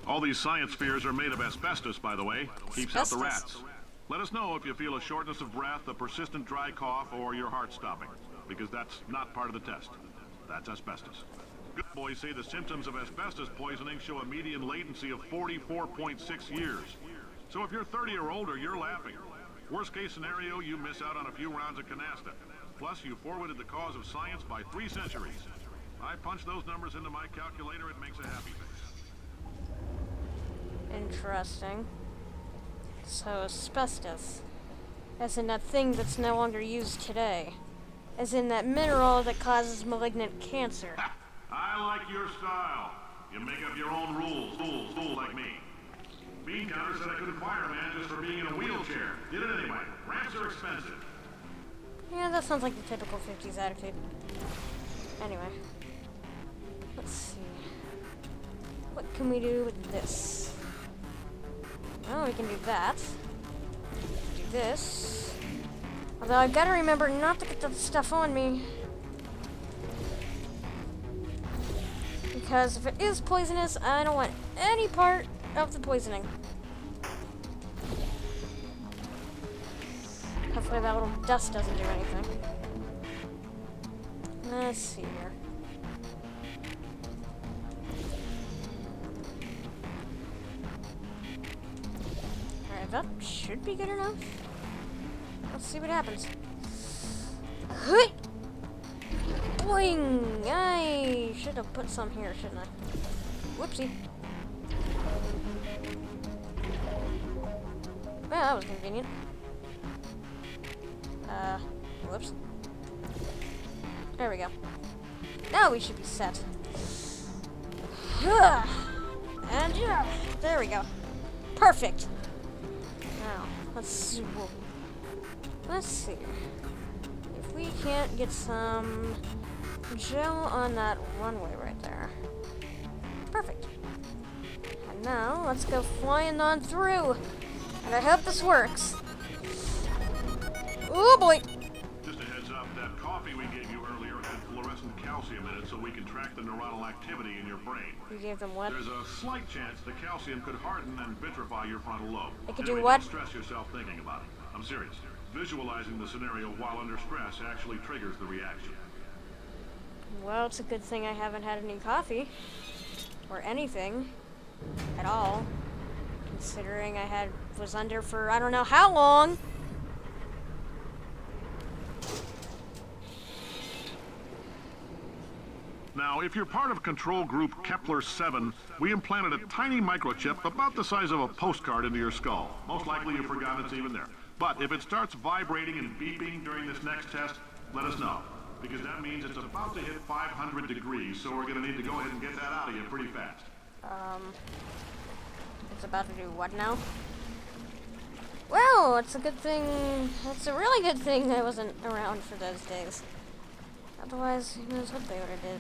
All these science spheres are made of asbestos, by the way. Keeps out the rats. Let us know if you feel a shortness of breath, a persistent dry cough, or your heart stopping, because that's not part of the test. That's asbestos. Good boys say the symptoms of asbestos poisoning show a median latency of 44.6 years. So if you're 30 or older, you're laughing. Worst case scenario, you miss out on a few rounds of canasta. Plus, you forwarded the cause of science by 3 centuries. I punch those numbers into my calculator, it makes a happy face. Interesting. So, asbestos. As in that thing that's no longer used today. As in that mineral that causes malignant cancer. I like your style. You make up your own rules like me. Bean counter said I couldn't fire a man just for being in a wheelchair. Did it anyway. Ramps are expensive. Yeah, that sounds like the typical 50s attitude. Anyway. Let's see. What can we do with this? Well, we can do that. Do this. Although I've got to remember not to get that stuff on me. Because if it is poisonous, I don't want any part of the poisoning. Hopefully that little dust doesn't do anything. Let's see here. Alright, that should be good enough. Let's see what happens. Hey! Boing! I should have put some here, shouldn't I? Whoopsie. Well, that was convenient. Whoops. There we go. Now we should be set. And yeah, there we go. Perfect. Now, let's see. If we can't get some gel on that runway right there. Perfect. And now, let's go flying on through. And I hope this works. Oh boy! Just a heads up, that coffee we gave you earlier had fluorescent calcium in it so we can track the neuronal activity in your brain. You gave them what? There's a slight chance the calcium could harden and vitrify your frontal lobe. It could Anyway, do what? Don't stress yourself thinking about it. I'm serious. Visualizing the scenario while under stress actually triggers the reaction. Well, it's a good thing I haven't had any coffee. Or anything. At all. Considering I was under for I don't know how long. Now, if you're part of control group Kepler-7, we implanted a tiny microchip about the size of a postcard into your skull. Most likely you've forgotten it's even there. But if it starts vibrating and beeping during this next test, let us know. Because that means it's about to hit 500 degrees, so we're going to need to go ahead and get that out of you pretty fast. It's about to do what now? Well, it's a good thing. It's a really good thing I wasn't around for those days. Otherwise, who knows what they would have did.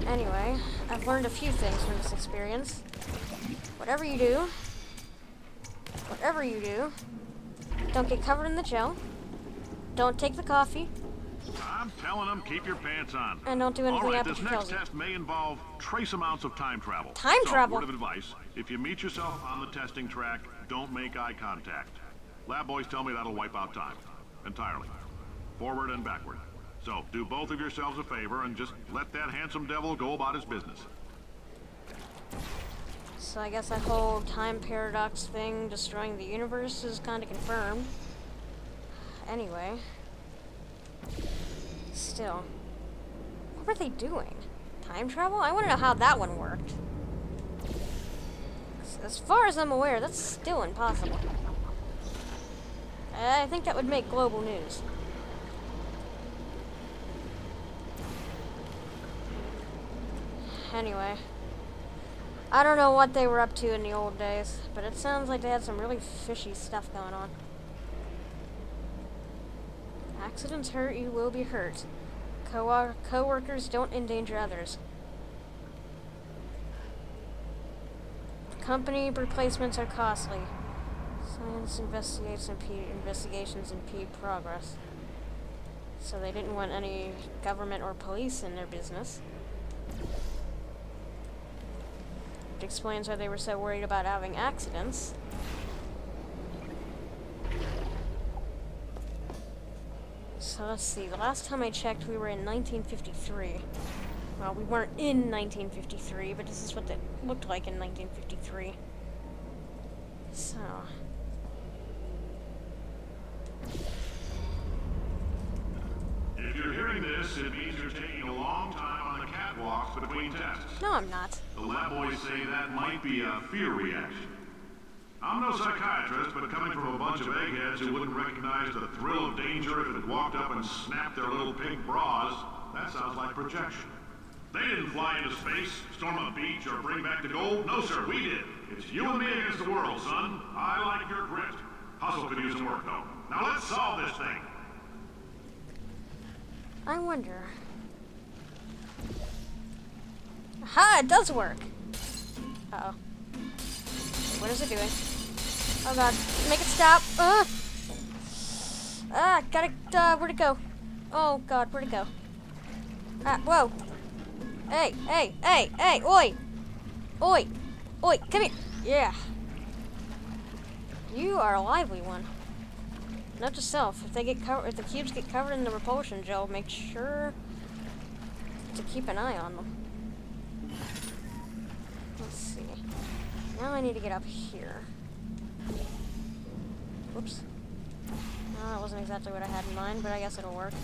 Anyway, I've learned a few things from this experience. Whatever you do, don't get covered in the gel. Don't take the coffee. I'm telling them, keep your pants on. And don't do anything All right, after this she next tells you. test may involve trace amounts of time travel. Time travel? Word of advice, if you meet yourself on the testing track, don't make eye contact. Lab boys tell me that'll wipe out time. Entirely. Forward and backward. So, do both of yourselves a favor and just let that handsome devil go about his business. So I guess that whole time paradox thing destroying the universe is kind of confirmed. Anyway. Still. What were they doing? Time travel? I want to know how that one worked. As far as I'm aware, that's still impossible. I think that would make global news. Anyway. I don't know what they were up to in the old days, but it sounds like they had some really fishy stuff going on. Accidents hurt, you will be hurt. Co-workers don't endanger others. Company replacements are costly. Science investigations impede progress. So they didn't want any government or police in their business. which explains why they were so worried about having accidents. So let's see, the last time I checked we were in 1953. Well, we weren't in 1953, but this is what it looked like in 1953. So... If you're hearing this, it means you're taking a long time on the catwalks between tests. No, I'm not. The lab boys say that might be a fear reaction. I'm no psychiatrist, but coming from a bunch of eggheads who wouldn't recognize the thrill of danger if it had walked up and snapped their little pink bras, that sounds like projection. They didn't fly into space, storm a beach, or bring back the gold. No, sir, we did. It's you and me against the world, son. I like your grit. Hustle could use some work, though. Now let's solve this thing. I wonder... Aha, it does work! Uh-oh. What is it doing? Oh god, make it stop! Gotta, where'd it go? Oh god, where'd it go? Whoa! Hey, hey, hey, hey, oi! Oi! Oi, come here! Yeah! You are a lively one. Note to self, if the cubes get covered in the repulsion gel, make sure to keep an eye on them. Let's see. Now I need to get up here. Whoops. No, that wasn't exactly what I had in mind, but I guess it'll work.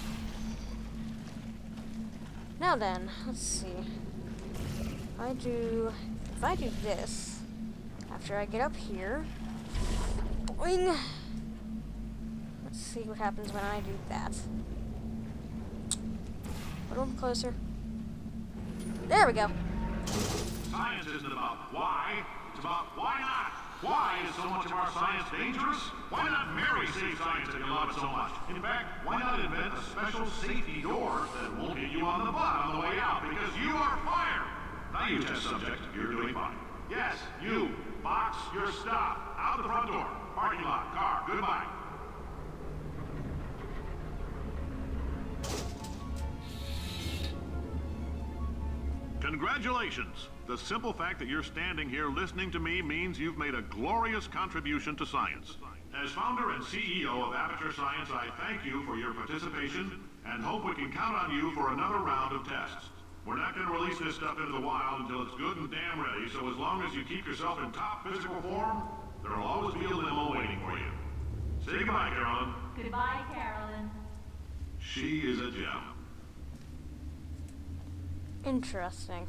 Now then, let's see. If I do this, after I get up here, boing! Let's see what happens when I do that. A little closer. There we go. Science isn't about why, it's about why not. Why is so much of our science dangerous? Why not Mary save science if you love it so much? In fact, why not invent a special safety door that won't hit you on the butt on the way out because you are fired? Now you test subject, you're doing fine. Yes, you. Box your stuff. Out the front door. Parking lot. Car. Goodbye. Congratulations! The simple fact that you're standing here listening to me means you've made a glorious contribution to science. As founder and CEO of Aperture Science, I thank you for your participation and hope we can count on you for another round of tests. We're not going to release this stuff into the wild until it's good and damn ready, so as long as you keep yourself in top physical form, there'll always be a limo waiting for you. Say goodbye, Carolyn. Goodbye, Carolyn. She is a gem. Interesting.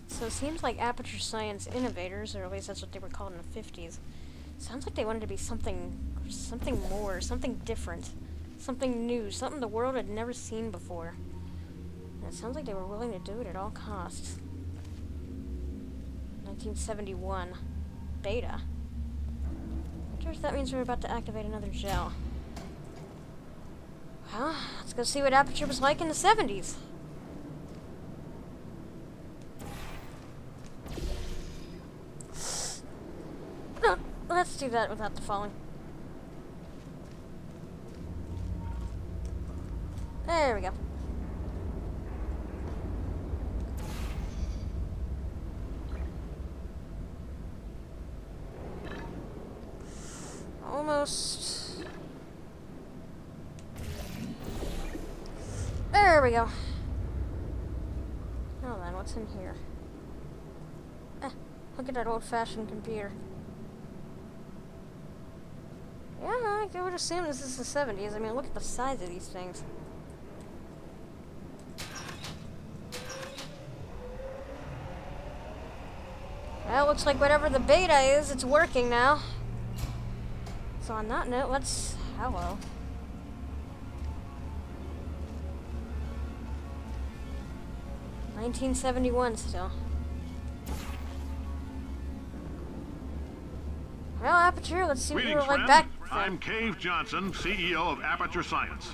So it seems like Aperture Science innovators, or at least that's what they were called in the 50s, sounds like they wanted to be something more, something different, something new, something the world had never seen before. And it sounds like they were willing to do it at all costs. 1971. Beta. I wonder if that means we're about to activate another gel. Well, let's go see what Aperture was like in the 70s. No, let's do that without the falling. There we go. Almost. There we go. Now then, what's in here? Look at that old-fashioned computer. Yeah, I would assume this is the 70s. I mean, look at the size of these things. Well, looks like whatever the beta is, it's working now. So on that note, let's... Hello. $1971 still. Well, Aperture, let's see what you were like back then. I'm Cave Johnson, CEO of Aperture Science.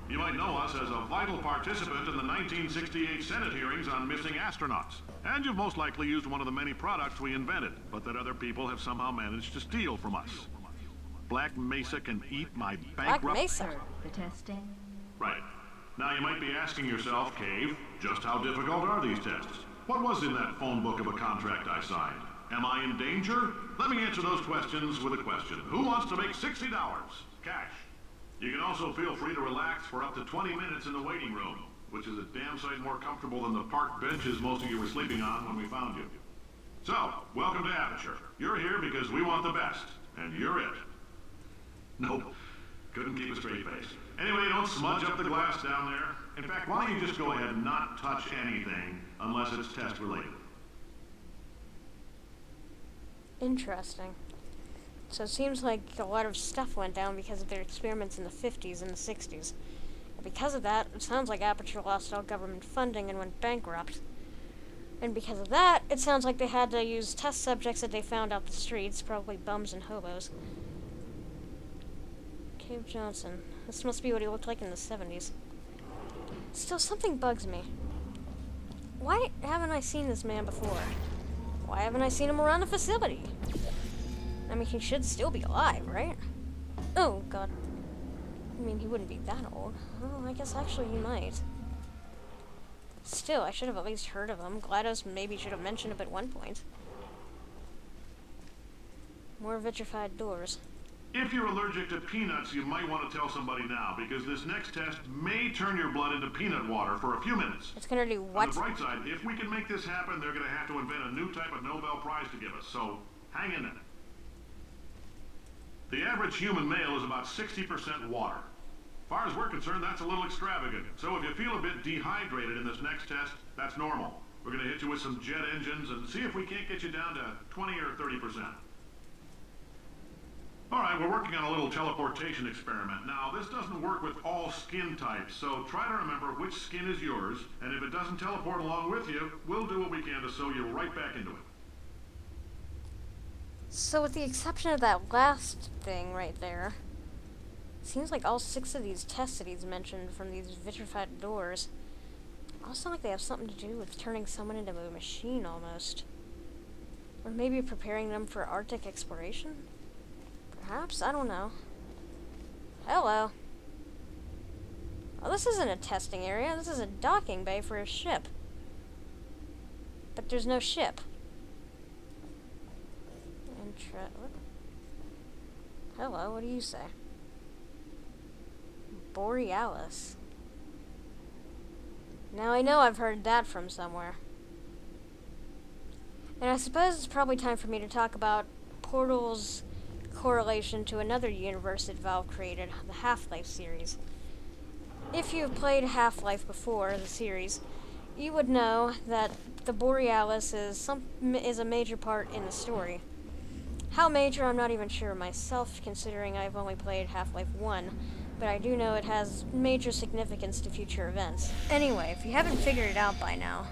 You might know us as a vital participant in the 1968 Senate hearings on missing astronauts. And you've most likely used one of the many products we invented, but that other people have somehow managed to steal from us. Black Mesa can eat my bankrupt... Black Mesa? The testing? Right. Now you might be asking yourself, Cave, just how difficult are these tests? What was in that phone book of a contract I signed? Am I in danger? Let me answer those questions with a question. Who wants to make $60? Cash. You can also feel free to relax for up to 20 minutes in the waiting room, which is a damn sight more comfortable than the park benches most of you were sleeping on when we found you. So, welcome to Aperture. You're here because we want the best, and you're it. Nope. Couldn't keep a straight face. Anyway, don't smudge up the glass down there. In fact, why don't you just go ahead and not touch anything unless it's test related. Interesting. So it seems like a lot of stuff went down because of their experiments in the 50s and the 60s. And because of that, it sounds like Aperture lost all government funding and went bankrupt. And because of that, it sounds like they had to use test subjects that they found out the streets, probably bums and hobos. Cave Johnson. This must be what he looked like in the 70s. Still, something bugs me. Why haven't I seen this man before? Why haven't I seen him around the facility? I mean, he should still be alive, right? Oh, God. I mean, he wouldn't be that old. Oh, I guess actually he might. Still, I should have at least heard of him. GLaDOS maybe should have mentioned him at one point. More vitrified doors. If you're allergic to peanuts, you might want to tell somebody now, because this next test may turn your blood into peanut water for a few minutes. It's gonna do what? On the bright side, if we can make this happen, they're gonna have to invent a new type of Nobel Prize to give us, so hang in there. The average human male is about 60% water. As far as we're concerned, that's a little extravagant. So if you feel a bit dehydrated in this next test, that's normal. We're gonna hit you with some jet engines and see if we can't get you down to 20 or 30%. Alright, we're working on a little teleportation experiment. Now, this doesn't work with all skin types, so try to remember which skin is yours, and if it doesn't teleport along with you, we'll do what we can to sew you right back into it. So with the exception of that last thing right there, it seems like all 6 of these tests that he's mentioned from these vitrified doors all sound like they have something to do with turning someone into a machine almost. Or maybe preparing them for Arctic exploration? Perhaps? I don't know. Hello. Oh, this isn't a testing area. This is a docking bay for a ship. But there's no ship. What? Hello, what do you say? Borealis. Now I know I've heard that from somewhere. And I suppose it's probably time for me to talk about Portal's correlation to another universe that Valve created, the Half-Life series. If you've played Half-Life before, the series, you would know that the Borealis is a major part in the story. How major, I'm not even sure myself, considering I've only played Half-Life 1, but I do know it has major significance to future events. Anyway, if you haven't figured it out by now,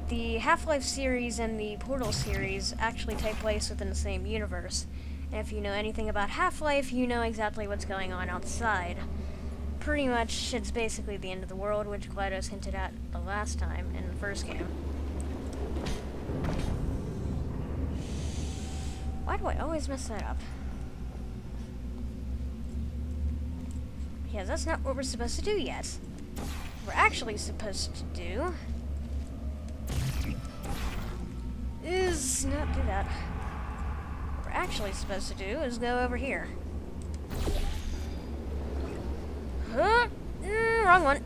the Half-Life series and the Portal series actually take place within the same universe. And if you know anything about Half-Life, you know exactly what's going on outside. Pretty much, it's basically the end of the world, which GLaDOS hinted at the last time in the first game. Why do I always mess that up? Because that's not what we're supposed to do yet. What we're actually supposed to do is not do that. What we're actually supposed to do is go over here. Wrong one.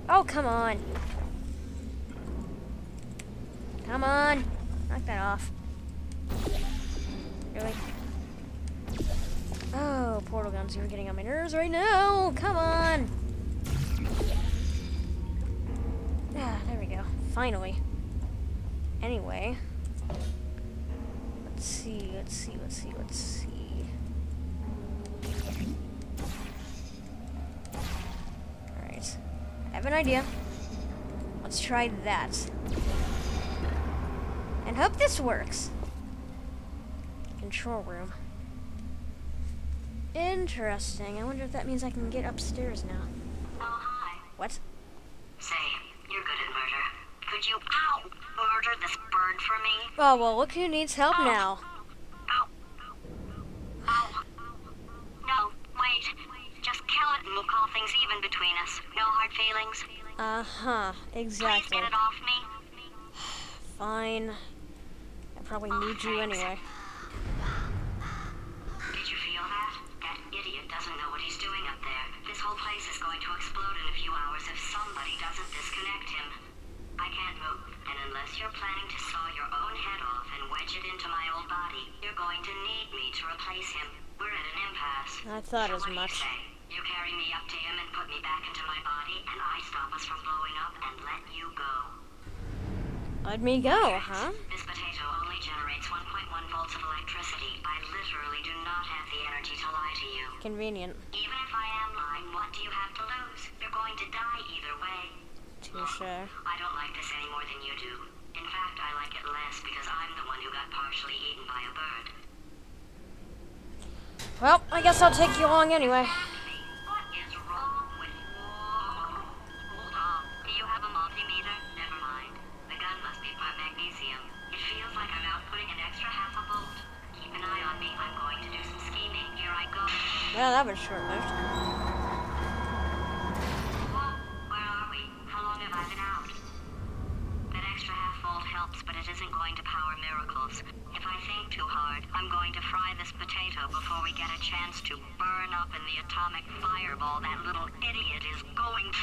Oh, come on. Come on. Knock that off. Really? Oh, portal guns, you're getting on my nerves right now. Come on. Ah, there we go. Finally. Anyway. Let's see. Alright. I have an idea. Let's try that. And hope this works. Control room. Interesting. I wonder if that means I can get upstairs now. Oh, hi. What? Say, you're good at murder. Could you, murder this bird for me? Oh, well, look who needs help now. Ow. No, wait. Just kill it and we'll feelings? Uh-huh, Please exactly. get it off me. Fine. I probably need you anyway. Did you feel that? That idiot doesn't know what he's doing up there. This whole place is going to explode in a few hours if somebody doesn't disconnect him. I can't move, and unless you're planning to saw your own head off and wedge it into my old body, you're going to need me to replace him. We're at an impasse. I thought So as what much. do you say? You carry me up to him and put me back into my body, and I stop us from blowing up and let you go. Let me go, huh? This potato only generates 1.1 volts of electricity. I literally do not have the energy to lie to you. Convenient. Even if I am lying, what do you have to lose? You're going to die either way. Touche. I don't like this any more than you do. In fact, I like it less because I'm the one who got partially eaten by a bird. Well, I guess I'll take you along anyway. What is wrong with you? Hold on. Do you have a multimeter? Never mind. The gun must be part magnesium. It feels like I'm outputting an extra half a volt. Keep an eye on me. I'm going to do some scheming. Here I go. Yeah, that was short-lived. Whoa, where are we? How long have I been out? That extra half volt helps, but it isn't going to power miracles. If I think too hard, I'm going to fry this potato before we get a chance to burn up in the atomic fireball that little idiot is going to...